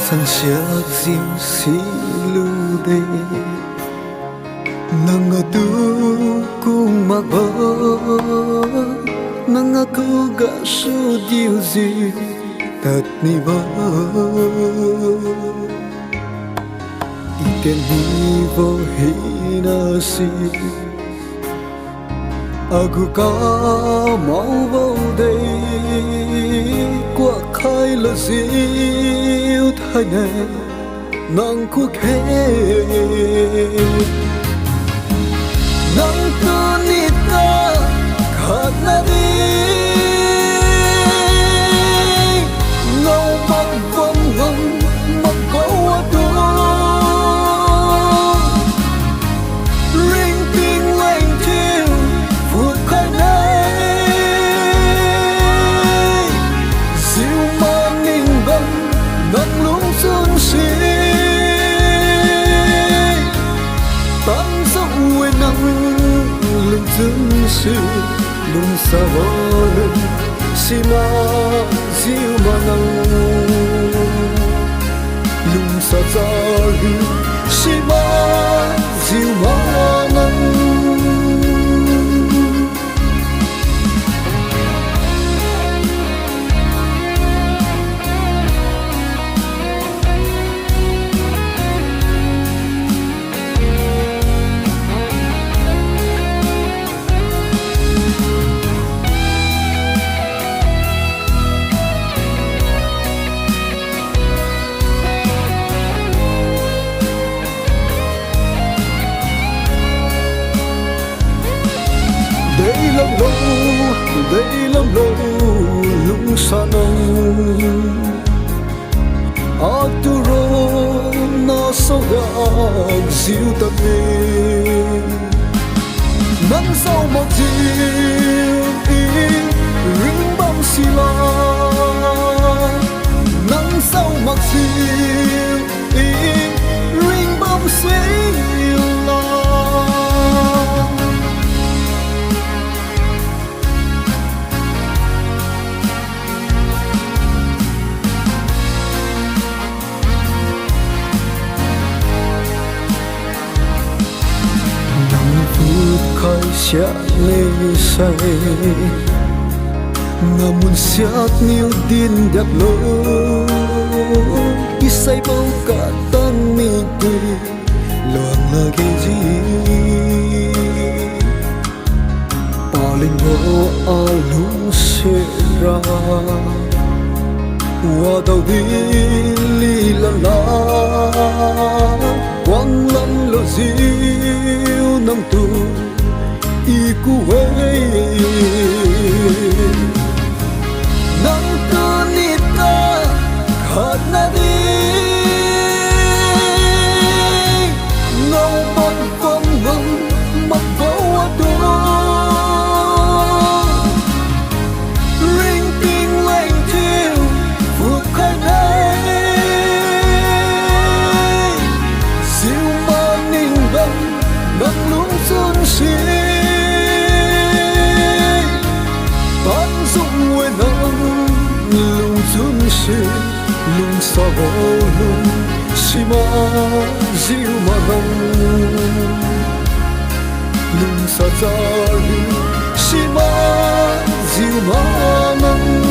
san sia diu si lu de nanga tu kung magba nanga ku ga su diu zi tat ni ba iten ni vo hina si aku ka mau vô đây qua khai là diu thay nè nang ku khe nang tu ni ta khát na đi ngâu băng vong ngông mặc gấu tu ring ting leng chiu phút khai này diu ma ninh băng nang lung xuân si tan dốc quên nắng lưng dương sư lung sa vô lưng si ma diu ma nang lung sa za lư si ma diu ma nang đây lắm lâu lung sa nông Arturo na sao gạc diu ta mê nắng sau một diu ý ring bom xì la nắng sau một diu ý ring bom xì la khai xia lê say ngamun siat niu din dak lo isay bao ka tan mi ki loang la ge ji palin ho alung se ra wa dau di li la la quang lan lo diu nam tu iku wei nang tu ni ta khát na đi ngâu băng vong ngông mặc gấu tu ring ting leng chiu phút khai này diu ma ninh băng nang lung xuân si lung sa vô lung si ma diu ma nang lung sa za lư si ma diu ma nang